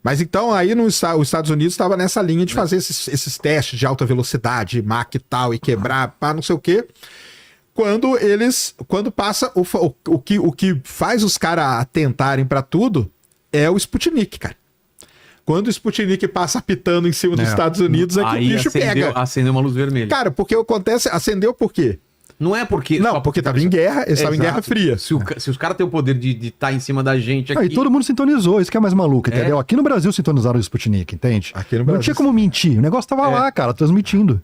Mas então aí os Estados Unidos estava nessa linha de fazer esses testes de alta velocidade, Mach e tal, e quebrar, pá, não sei o quê. Quando passa, o que faz os caras atentarem pra tudo é o Sputnik, cara. Quando o Sputnik passa apitando em cima dos Estados Unidos, é que aí o bicho pega. Acendeu uma luz vermelha. Cara, porque acontece, acendeu por quê? Não é porque... Não, porque tava em guerra, eles estavam em Guerra Fria. Se os caras têm o poder de estar em cima da gente aqui... E todo mundo sintonizou, isso que é mais maluco, entendeu? Aqui no Brasil sintonizaram o Sputnik, entende? Aqui no Brasil. Não tinha como mentir, o negócio tava lá, cara, transmitindo.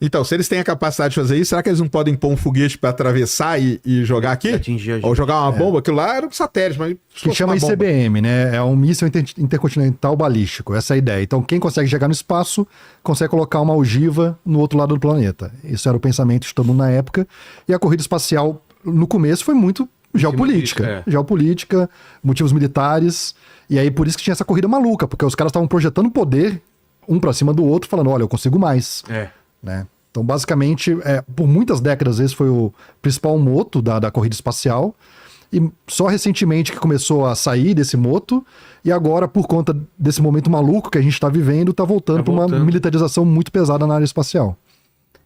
Então, se eles têm a capacidade de fazer isso, será que eles não podem pôr um foguete pra atravessar e jogar aqui? Atingir a gente. Ou jogar uma bomba? Aquilo lá era um satélite, mas... Que chama ICBM, né? É um míssil intercontinental balístico, essa é a ideia. Então, quem consegue chegar no espaço, consegue colocar uma ogiva no outro lado do planeta. Isso era o pensamento de todo mundo na época. E a corrida espacial, no começo, foi muito geopolítica. Geopolítica, motivos militares. E aí, por isso que tinha essa corrida maluca, porque os caras estavam projetando poder, um pra cima do outro, falando, olha, eu consigo mais. Né? Então, basicamente, por muitas décadas, esse foi o principal moto da corrida espacial. E só recentemente que começou a sair desse moto, e agora, por conta desse momento maluco que a gente está vivendo, está voltando para uma militarização muito pesada na área espacial.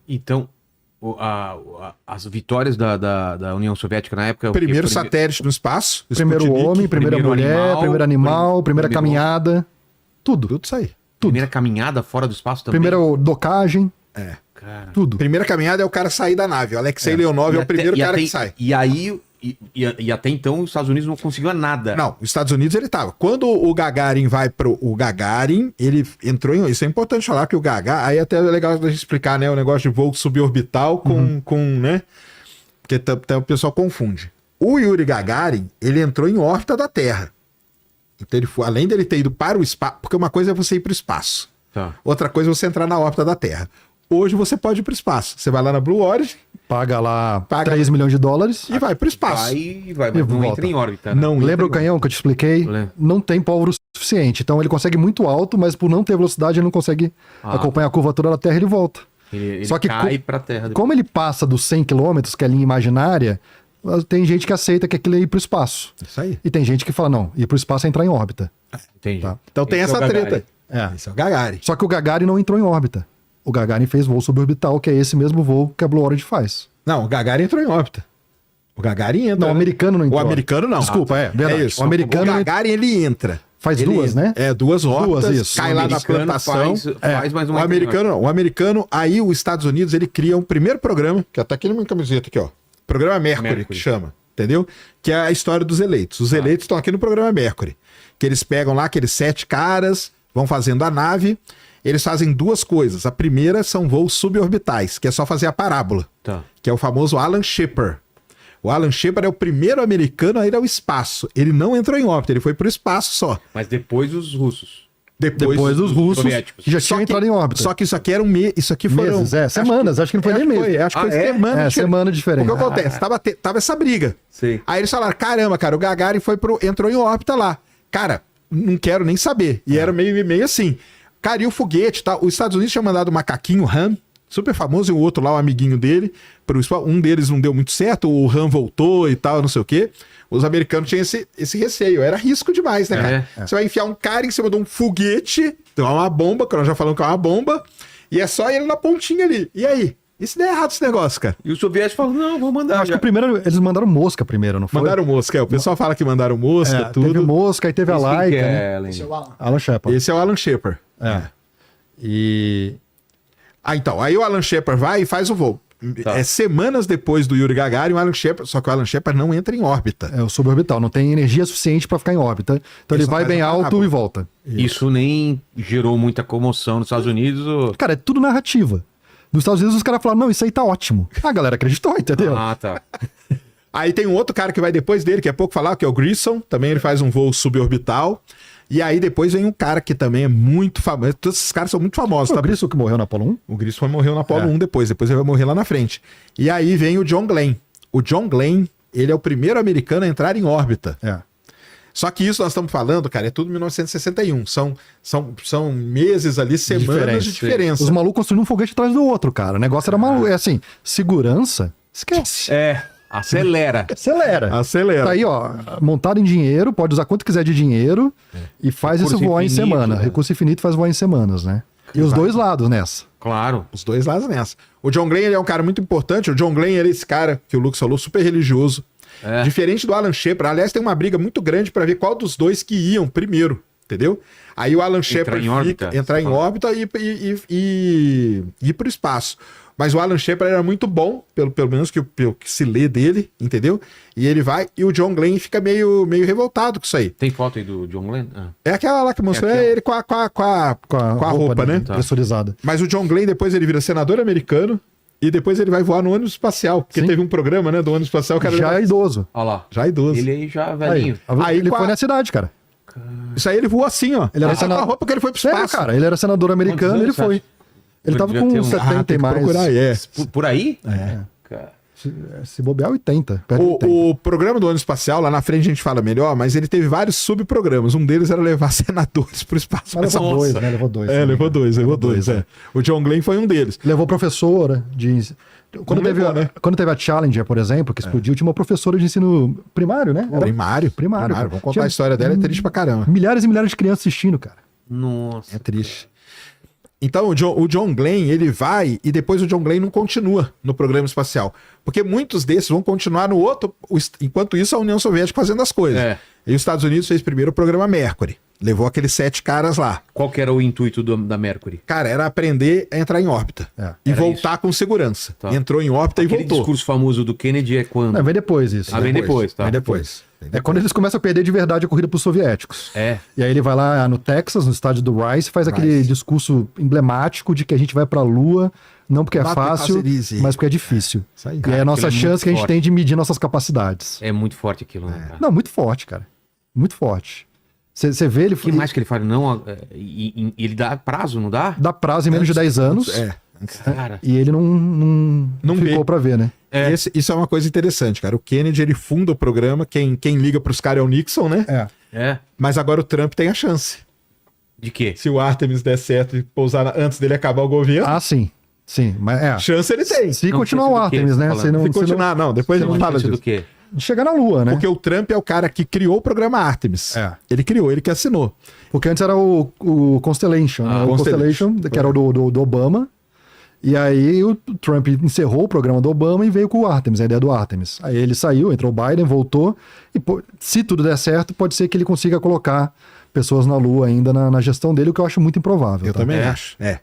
Então, as vitórias da União Soviética na época... Primeiro satélite no espaço. Primeiro Sputnik, homem, primeira mulher, primeiro animal, primeira caminhada. Tudo isso aí. Primeira caminhada fora do espaço também? Primeira docagem. Cara. Tudo. Primeira caminhada é o cara sair da nave. O Alexei Leonov é o primeiro cara que sai. E aí... E até então os Estados Unidos não conseguiu nada. Não, os Estados Unidos ele tava. Quando o Gagarin vai pro... O Gagarin, ele entrou em... Isso é importante falar que o Gagarin... Aí até é legal a gente explicar, né? O negócio de voo suborbital com né? Porque até o pessoal confunde. O Yuri Gagarin, ele entrou em órbita da Terra. Então ele foi, além dele ter ido para o espaço... Porque uma coisa é você ir pro espaço. Outra coisa é você entrar na órbita da Terra. Hoje você pode ir pro espaço. Você vai lá na Blue Origin... Paga lá 3 milhões de dólares. E vai pro espaço. Mas não entra em órbita. Né? Não lembra o canhão que eu te expliquei? Não tem pólvora suficiente. Então ele consegue muito alto, mas por não ter velocidade ele não consegue acompanhar a curvatura da Terra e ele volta. Ele Só que cai pra Terra. Como ele passa dos 100 km, que é a linha imaginária, tem gente que aceita que aquilo é ir pro espaço. Isso aí. E tem gente que fala, não, ir pro espaço é entrar em órbita. Entendi. Tá? Então tem essa treta. Esse é o Gagarin. Só que o Gagarin não entrou em órbita. O Gagarin fez voo suborbital, que é esse mesmo voo que a Blue Origin faz. Não, o Gagarin entrou em órbita. O Gagarin entra. Não, o americano não entrou. O americano não. Desculpa, verdade. É isso. O americano... O Gagarin, ele entra. Faz duas, né? Duas órbitas. Isso. Cai lá na plantação. Faz mais uma. O americano, aí os Estados Unidos, ele cria um primeiro programa, que até aqui na minha camiseta aqui, ó. Programa Mercury, que chama. Entendeu? Que é a história dos eleitos. Os eleitos estão aqui no programa Mercury. Que eles pegam lá aqueles 7 caras, vão fazendo a nave... Eles fazem duas coisas. A primeira são voos suborbitais, que é só fazer a parábola, que é o famoso Alan Shepard. O Alan Shepard é o primeiro americano a ir ao espaço. Ele não entrou em órbita, ele foi para o espaço só. Mas depois os russos. Depois dos russos soviéticos. Já tinham entrado em órbita. Só que isso aqui era isso aqui foram... Meses, semanas, acho que não foi nem mês. Acho que foi semana diferente. Semana diferente. O que acontece? Tava essa briga. Sim. Aí eles falaram, caramba, cara, o Gagarin entrou em órbita lá. Cara, não quero nem saber. E era meio assim... Cara, e o foguete, tá? Os Estados Unidos tinham mandado um macaquinho Han, super famoso, e o outro lá, um amiguinho dele. Um deles não deu muito certo, o Han voltou e tal, não sei o quê. Os americanos tinham esse receio. Era risco demais, né, cara? Você vai enfiar um cara em cima de um foguete, então é uma bomba, que nós já falamos que é uma bomba, e é só ele na pontinha ali. E aí? E se der errado esse negócio, cara? E os soviéticos falam, não, vamos mandar. Acho que primeiro eles mandaram mosca primeiro, não foi? Mandaram mosca, o pessoal fala que mandaram mosca, tudo. Teve mosca, aí teve a Laika, Esse é o Alan Shepard. Esse é o Alan Shepard. E... então, aí o Alan Shepard vai e faz o voo. Semanas depois do Yuri Gagarin, o Alan Shepard, só que o Alan Shepard não entra em órbita. É o suborbital, não tem energia suficiente para ficar em órbita. Então ele vai bem alto e volta. Isso nem gerou muita comoção nos Estados Unidos? Ou... Cara, é tudo narrativa. Nos Estados Unidos os caras falaram, não, isso aí tá ótimo. A galera acreditou, entendeu? Aí tem um outro cara que vai depois dele, que é pouco falar, que é o Grissom. Também ele faz um voo suborbital. E aí depois vem um cara que também é muito famoso. Todos esses caras são muito famosos. Foi o Grissom que morreu na Apollo 1? O Grissom morreu na Apollo 1 depois ele vai morrer lá na frente. E aí vem o John Glenn. O John Glenn, ele é o primeiro americano a entrar em órbita. Só que isso nós estamos falando, cara, é tudo 1961. São meses ali, semanas de diferença. Os malucos construíram um foguete atrás do outro, cara. O negócio era maluco. É assim, segurança, esquece. Acelera. Acelera. Acelera. Tá aí, ó, montado em dinheiro, pode usar quanto quiser de dinheiro e faz Recurso isso voar em infinito, semana. né? Recurso infinito faz voar em semanas, né? E os dois lados nessa. Claro. Os dois lados nessa. O John Glenn ele é um cara muito importante. O John Glenn era esse cara que o Lucas falou, super religioso. É. Diferente do Alan Shepard. Aliás, tem uma briga muito grande para ver qual dos dois que iam primeiro. Entendeu? Aí o Alan Shepard em órbita, entrar em fala. órbita e ir pro espaço. Mas o Alan Shepard era muito bom, pelo menos pelo que se lê dele, entendeu? E ele vai, e o John Glenn fica meio revoltado com isso aí. Tem foto aí do John Glenn? Ah. É aquela lá que mostrou É aquela. ele com a roupa, né? Tá. Pressurizada. Mas o John Glenn depois ele vira senador americano e depois ele vai voar no ônibus espacial. Porque Sim. teve um programa, né, do ônibus espacial. Que era Já é idoso. Olha lá. já idoso. Ele aí já velhinho. Aí ele com foi a- na cidade, cara. Isso aí ele voou assim, ó. Ele era Só com a senador- roupa que ele foi pro Sério, espaço. cara. Ele era senador americano, Quantos ele anos foi. você Ele tava Devia ter com uns- 70 tem e que mais. procurar, é. Por aí? É. Cara. Se bobear, 80. Perto de 80. O programa do ônibus espacial, lá na frente a gente fala melhor, mas ele teve vários subprogramas. Um deles era levar senadores pro espaço. Mas levou Nossa. dois, né? Levou dois. É, né? levou dois. É. O John Glenn foi um deles. Levou professora de... Quando Não teve, levou, né? quando teve a Challenger, por exemplo, que explodiu, tinha uma professora de ensino primário, né? Era Primário. Primário. Vamos contar Tinha a história dela, é triste pra caramba. milhares e milhares de crianças assistindo, cara. Nossa. É triste. Então, o John Glenn, ele vai e depois o John Glenn não continua no programa espacial. Porque muitos desses vão continuar no outro, enquanto isso a União Soviética fazendo as coisas. É. E os Estados Unidos fez primeiro o programa Mercury. Levou aqueles 7 caras lá. Qual que era o intuito da Mercury? Cara, era aprender a entrar em órbita. É. E Era voltar com segurança. Tá. Entrou em órbita Aquele e voltou. discurso famoso do Kennedy é quando? Não, vem depois isso. Ah, vem depois, tá. Vem depois. É quando eles começam a perder de verdade a corrida pros soviéticos. É. E aí ele vai lá no Texas, no estádio do Rice, faz aquele Rice. discurso emblemático de que a gente vai pra Lua, não porque é Not fácil, because it is. mas porque é difícil. Isso aí. E é Cara, a nossa aquilo é chance muito que a gente forte. tem de medir nossas capacidades. É muito forte aquilo, né, cara? Não, muito forte, cara. Muito forte. Você vê ele... O que mais que ele fala? Não, ele dá prazo, não dá? Dá prazo em menos de 10 anos. É. Cara. E ele não ficou vê. pra ver, né? É. Isso é uma coisa interessante, cara. O Kennedy, ele funda o programa. Quem liga pros caras é o Nixon, né? É. É. Mas agora o Trump tem a chance. De quê? Se o Artemis der certo e pousar antes dele acabar o governo, Ah, sim. Sim, mas é. chance ele tem. Se Não, continuar chance o do quê Artemis, você tá né? falando? Se não, Se se não- continuar, não, depois a gente fala Chance do disso. quê? chegar na Lua, né? Porque o Trump é o cara que criou o programa Artemis. É. Ele criou, ele que assinou. Porque antes era o Constellation, né? O Constellation, que era o do Obama. E aí o Trump encerrou o programa do Obama e veio com o Artemis, a ideia do Artemis. Aí ele saiu, entrou o Biden, voltou. E se tudo der certo, pode ser que ele consiga colocar pessoas na Lua ainda na gestão dele, o que eu acho muito improvável. Eu tá? também acho. É.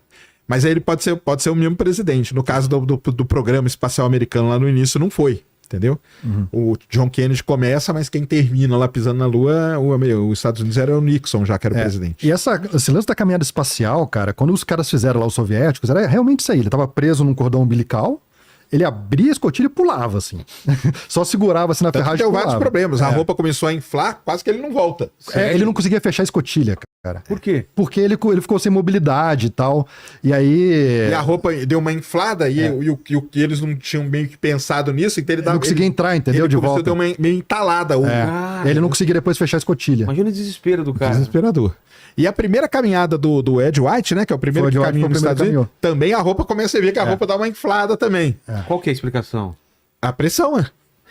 Mas aí ele pode ser o mesmo presidente. No caso do programa espacial americano lá no início, não foi. Entendeu? O John Kennedy começa, mas quem termina lá pisando na Lua, os Estados Unidos era o Nixon, já que era o presidente. E esse lance da caminhada espacial, cara, quando os caras fizeram lá, os soviéticos, era realmente isso aí. Ele tava preso num cordão umbilical, ele abria a escotilha e pulava, assim. Só segurava assim na Tanto que ferragem e deu vários pulava. problemas. A roupa começou a inflar, quase que ele não volta. Ele não conseguia fechar a escotilha, cara. Por quê? Porque ele ficou sem mobilidade e tal. E aí. E a roupa deu uma inflada e eles não tinham meio que pensado nisso, então ele Ele não conseguia entrar, entendeu? Ele De começou a volta. dar uma meio entalada. É. Ele não conseguia depois fechar a escotilha. Imagina o desespero do cara. Desesperador. E a primeira caminhada do Ed White, né? Que é o primeiro Foi o que Ed White, caminha foi o nos Estados primeiro Unidos. Também a roupa começa a ver que a roupa dá uma inflada também. Qual que é a explicação? A pressão, né?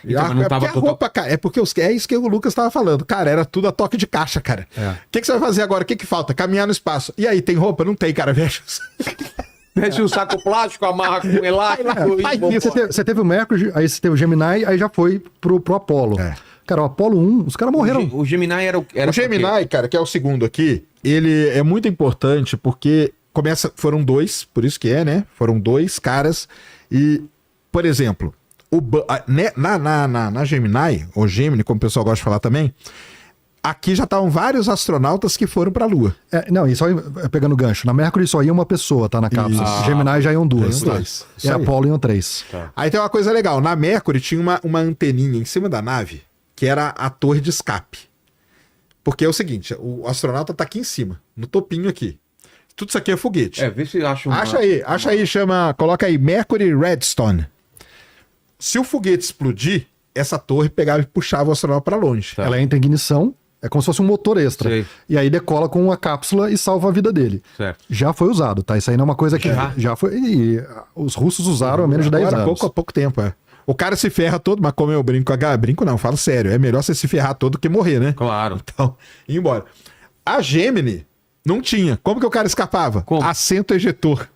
Então, mas não tava porque a roupa, cara, é isso que o Lucas estava falando. Cara, era tudo a toque de caixa, cara. É. O que você vai fazer agora? O que falta? Caminhar no espaço. E aí, tem roupa? Não tem, cara. Veja. Mete um saco plástico, amarra com elástico vai e nisso. Você teve o Mercury, aí você teve o Gemini, aí já foi pro Apollo. É. Cara, o Apollo 1, os caras morreram. O Gemini era O Gemini, cara, que é o segundo aqui, ele é muito importante porque foram dois, por isso que é, né? Foram dois caras e, por exemplo, na Gemini, ou Gemini, como o pessoal gosta de falar também, aqui já estavam vários astronautas que foram para a Lua. Não, e só pegando gancho. Na Mercury só ia uma pessoa, tá? Na cápsula. Isso. Gemini já iam duas. Já iam dois. E Isso aí. Apollo iam 3. Aí tem uma coisa legal, na Mercury tinha uma anteninha em cima da nave, que era a torre de escape. Porque é o seguinte, o astronauta tá aqui em cima, no topinho aqui. Tudo isso aqui é foguete. Vê se acha Acha aí, coloca aí, Mercury Redstone. Se o foguete explodir, essa torre pegava e puxava o astronauta para longe. Tá. Ela entra em ignição, é como se fosse um motor extra. Sei. E aí decola com uma cápsula e salva a vida dele. Certo. Já foi usado, tá? Isso aí não é uma coisa que já foi. E os russos usaram há menos de 10 Agora, anos. há pouco tempo, é. O cara se ferra todo, mas como eu brinco, brinco não, falo sério. É melhor você se ferrar todo que morrer, né? Claro. Então, ir embora. A Gemini não tinha. Como que o cara escapava? Como? Assento ejetor.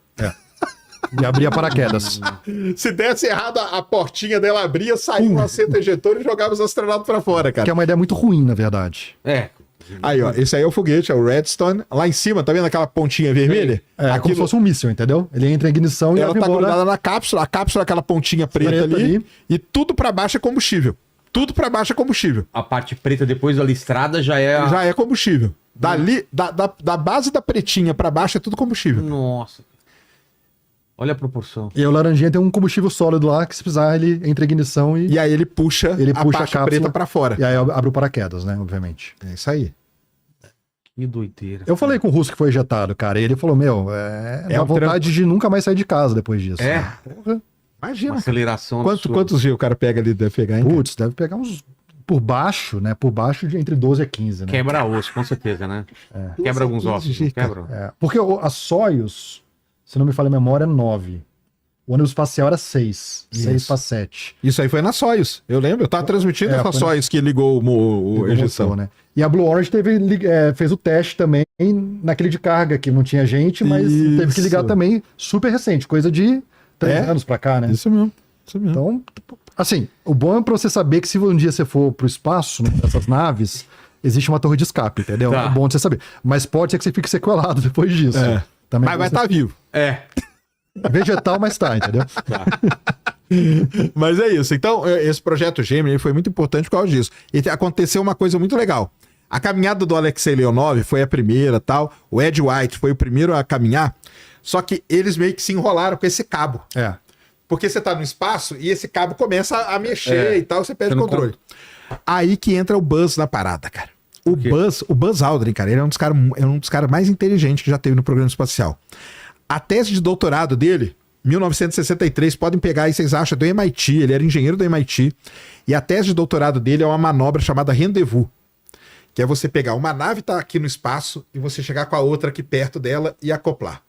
E abria paraquedas. Se desse errado, a portinha dela abria, saía um assento ejetor e jogava os astronautas pra fora, Que é cara. uma ideia muito ruim, na verdade. É. Aí, ó, esse aí é o foguete, é o Redstone. Lá em cima, tá vendo aquela pontinha vermelha? É como Aquilo- se fosse um míssil, entendeu? Ele entra em ignição e Ela leva tá embora. grudada na cápsula, a cápsula é aquela pontinha preta, Preta ali, ali. e tudo pra baixo é combustível. Tudo pra baixo é combustível. A parte preta depois da listrada já é. Já é combustível. Dali, da base da pretinha pra baixo é tudo combustível. Nossa. Olha a proporção. E aí o laranjinha tem um combustível sólido lá que se precisar ele entra em ignição e E aí ele puxa, ele puxa a parte cápsula preta pra fora. E aí abre o paraquedas, né? Obviamente. É isso aí. Que doideira. Eu falei com o russo que foi ejetado, cara, e ele falou: Meu, É dá um vontade de nunca mais sair de casa depois disso. É. Porra. Imagina. Uma aceleração. Quantos absurda. G o cara pega ali, deve pegar, hein? Putz, deve pegar uns. Por baixo, né? Por baixo de entre 12 a 15, né? Quebra osso, com certeza, né? Quebra alguns ossos, não quebra? É, porque a Soyuz, se não me falha a memória, é 9. O ônibus espacial era 6. 6 para 7. Isso aí foi na Soyuz. Eu lembro, eu tava transmitindo essa foi na- Soyuz que ligou o ejeção. Né? E a Blue Origin fez o teste também naquele de carga, que não tinha gente, mas teve que ligar Isso. também, super recente, coisa de 3 É? anos pra cá, né? Isso mesmo. Isso mesmo. Então, assim, o bom é pra você saber que se um dia você for pro espaço, né, dessas naves, existe uma torre de escape, entendeu? Tá. É bom de você saber. Mas pode ser que você fique sequelado depois disso. É. Também Mas vai estar vivo. É. vegetal, mas tá, entendeu? Mas é isso. Então, esse projeto Gemini foi muito importante por causa disso. E aconteceu uma coisa muito legal. A caminhada do Alexei Leonov foi a primeira, tal. O Ed White foi o primeiro a caminhar. Só que eles meio que se enrolaram com esse cabo. É. Porque você tá no espaço e esse cabo começa a mexer É. e tal, você perde Você o não controle. Aí que entra o Buzz na parada, cara. O quê? Buzz Aldrin, cara, ele é um dos caras mais inteligentes que já teve no programa espacial. A tese de doutorado dele, 1963, podem pegar aí, vocês acham, do MIT, ele era engenheiro do MIT, e a tese de doutorado dele é uma manobra chamada Rendezvous, que é você pegar uma nave tá aqui no espaço e você chegar com a outra aqui perto dela e acoplar.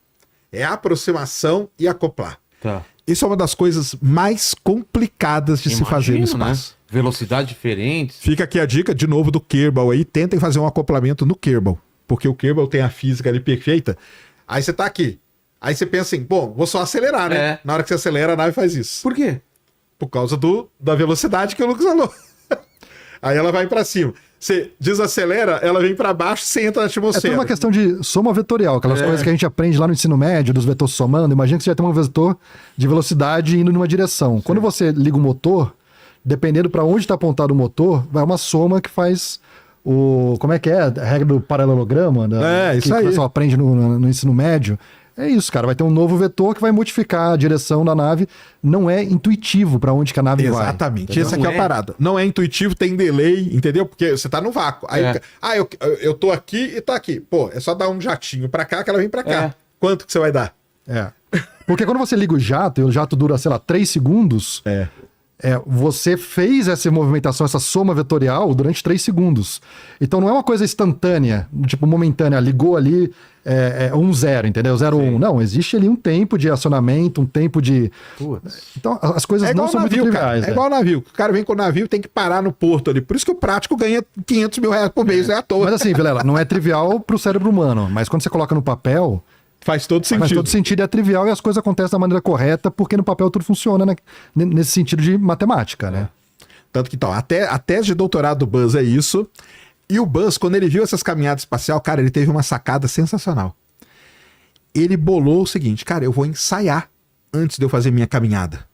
É aproximação e acoplar. Tá. Isso é uma das coisas mais complicadas de se fazer no Imagino, né? espaço. Velocidades diferentes. Fica aqui a dica de novo do Kerbal aí. Tentem fazer um acoplamento no Kerbal. Porque o Kerbal tem a física ali perfeita. Aí você tá aqui. Aí você pensa assim, bom, vou só acelerar, né? É. Na hora que você acelera, a nave faz isso. Por quê? Por causa da velocidade que o Lucas falou. Aí ela vai pra cima. Você desacelera, ela vem pra baixo, você entra na É tudo atmosfera. uma questão de soma vetorial, aquelas É. coisas que a gente aprende lá no ensino médio, dos vetores somando. Imagina que você já tem um vetor de velocidade indo numa direção. Quando você liga o motor, dependendo para onde está apontado o motor, vai uma soma que faz o... Como é que é? A regra do paralelograma? Isso que aí. o pessoal aprende no ensino médio. É isso, cara. Vai ter um novo vetor que vai modificar a direção da nave. Não é intuitivo para onde que a nave vai. Exatamente. entendeu? Essa aqui é a Não é? parada. Não é intuitivo, tem delay, entendeu? Porque você tá no vácuo. Aí, É. eu tô aqui e tá aqui. Pô, é só dar um jatinho pra cá que ela vem pra cá. É. Quanto que você vai dar? É. Porque quando você liga o jato, e o jato dura, sei lá, 3 segundos, você fez essa movimentação, essa soma vetorial durante 3 segundos. Então não é uma coisa instantânea, tipo momentânea, ligou ali, 1-0, entendeu? 0-1. Não, existe ali um tempo de acionamento, um tempo de... Putz. Então as coisas É igual não são navio, muito cara. triviais. É igual navio. O cara vem com o navio, tem que parar no porto ali. Por isso que o prático ganha 500 mil reais por mês, é à toa. Mas assim, Vilela, não é trivial pro cérebro humano, mas quando você coloca no papel, Faz todo sentido. faz todo sentido, é trivial e as coisas acontecem da maneira correta, porque no papel tudo funciona, né? Nesse sentido de matemática, né? Tanto que, então, a tese de doutorado do Buzz é isso. E o Buzz, quando ele viu essas caminhadas espacial, cara, ele teve uma sacada sensacional. Ele bolou o seguinte, cara, eu vou ensaiar antes de eu fazer minha caminhada.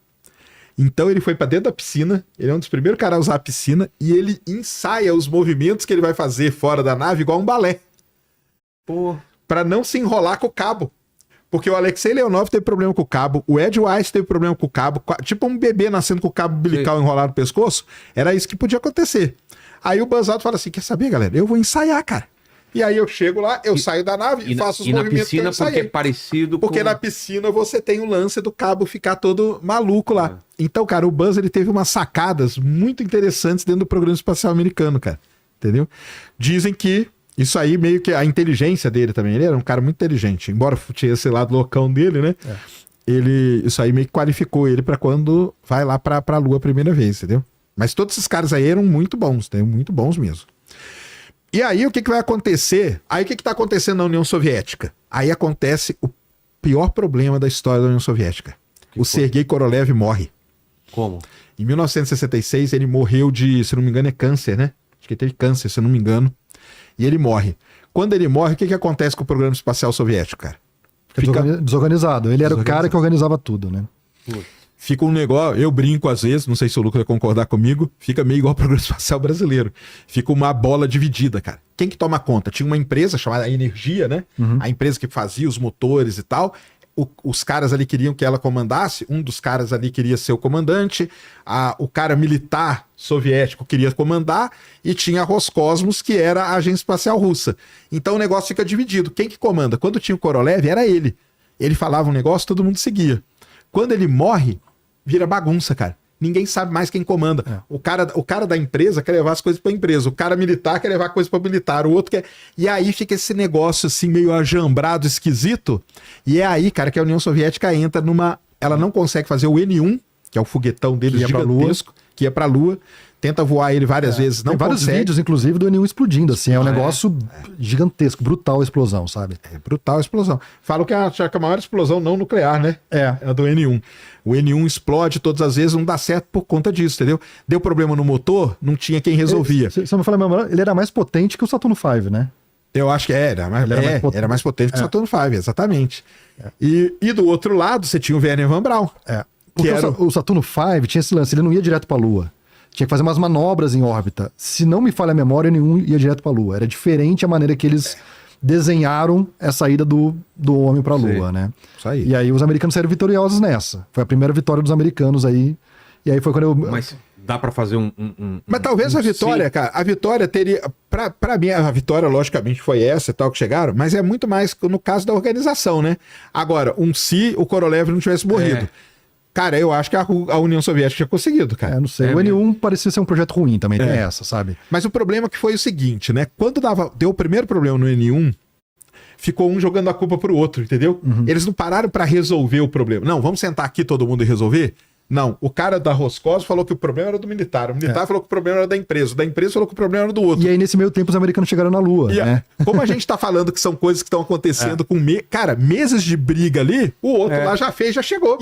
Então ele foi pra dentro da piscina, ele é um dos primeiros caras a usar a piscina, e ele ensaia os movimentos que ele vai fazer fora da nave igual um balé. Pô. Pra não se enrolar com o cabo. Porque o Alexei Leonov teve problema com o cabo, o Ed Weiss teve problema com o cabo, tipo um bebê nascendo com o cabo umbilical enrolado no pescoço, era isso que podia acontecer. Aí o Buzz Aldrin fala assim, quer saber, galera? Eu vou ensaiar, cara. E aí eu chego lá, eu saio da nave e faço os e na movimentos que eu piscina porque é ensaiei. parecido Porque com... na piscina você tem o lance do cabo ficar todo maluco lá. Então, cara, o Buzz ele teve umas sacadas muito interessantes dentro do programa espacial americano, cara. Entendeu? Dizem que isso aí meio que a inteligência dele também. Ele era um cara muito inteligente, embora tinha esse lado loucão dele, né? isso aí meio que qualificou ele pra quando vai lá pra Lua a primeira vez, entendeu? Mas todos esses caras aí eram muito bons, muito bons mesmo. E aí o que vai acontecer? Aí o que tá acontecendo na União Soviética? Aí acontece o pior problema da história da União Soviética. O Sergei Korolev morre. Como? Em 1966 ele morreu de, se não me engano, é câncer, né? Acho que ele teve câncer, se não me engano. E ele morre. Quando ele morre, o que acontece com o programa espacial soviético, cara? Fica desorganizado. Ele era o cara que organizava tudo, né? Fica um negócio, eu brinco às vezes, não sei se o Lucas vai concordar comigo, fica meio igual ao programa espacial brasileiro. Fica uma bola dividida, cara. Quem que toma conta? Tinha uma empresa chamada Energia, né? A empresa que fazia os motores e tal. Os caras ali queriam que ela comandasse, um dos caras ali queria ser o comandante, o cara militar soviético queria comandar, e tinha a Roscosmos, que era a agência espacial russa. Então o negócio fica dividido. Quem que comanda? Quando tinha o Korolev, era ele. Ele falava um negócio, todo mundo seguia. Quando ele morre, vira bagunça, cara. Ninguém sabe mais quem comanda. O cara da empresa quer levar as coisas para a empresa. O cara militar quer levar coisas para o militar. O outro quer... E aí fica esse negócio assim, meio ajambrado, esquisito. E é aí, cara, que a União Soviética entra numa... Ela não consegue fazer o N-1, que é o foguetão deles gigantesco, que ia para a Lua. Tenta voar ele várias vezes, não Tem vários consegue. Vídeos, inclusive, do N1 explodindo, assim. É um negócio gigantesco, brutal a explosão, sabe? É brutal a explosão. Falam que é a maior explosão não nuclear, né? É a do N1. O N1 explode todas as vezes, não dá certo por conta disso, entendeu? Deu problema no motor, não tinha quem resolvia. Se eu me falar a memória, ele era mais potente que o Saturno V, né? Eu acho que era mais potente que o Saturno V, exatamente. E do outro lado, você tinha o Werner von Braun. Porque o Saturno V tinha esse lance, ele não ia direto para a Lua. Tinha que fazer umas manobras em órbita. Se não me falha a memória, nenhum ia direto para a Lua. Era diferente a maneira que eles desenharam essa ida do homem para a Lua, né? Isso aí. E aí os americanos saíram vitoriosos nessa. Foi a primeira vitória dos americanos aí. E aí foi quando eu... Mas dá para fazer Mas talvez a vitória, cara, a vitória teria... Pra mim, a vitória, logicamente, foi essa e tal que chegaram, mas é muito mais no caso da organização, né? Agora, se o Korolev não tivesse morrido... Cara, eu acho que a União Soviética tinha conseguido, cara. Não sei. O N1 parecia ser um projeto ruim também, tem essa, sabe? Mas o problema que foi o seguinte, né? Quando deu o primeiro problema no N1, ficou um jogando a culpa pro outro, entendeu? Eles não pararam pra resolver o problema. Não, vamos sentar aqui todo mundo e resolver? Não, o cara da Roscosmos falou que o problema era do militar. O militar falou que o problema era da empresa. O da empresa falou que o problema era do outro. E aí, nesse meio tempo, os americanos chegaram na Lua, né? Como a gente tá falando que são coisas que estão acontecendo com meses de briga ali, o outro lá já fez, já chegou.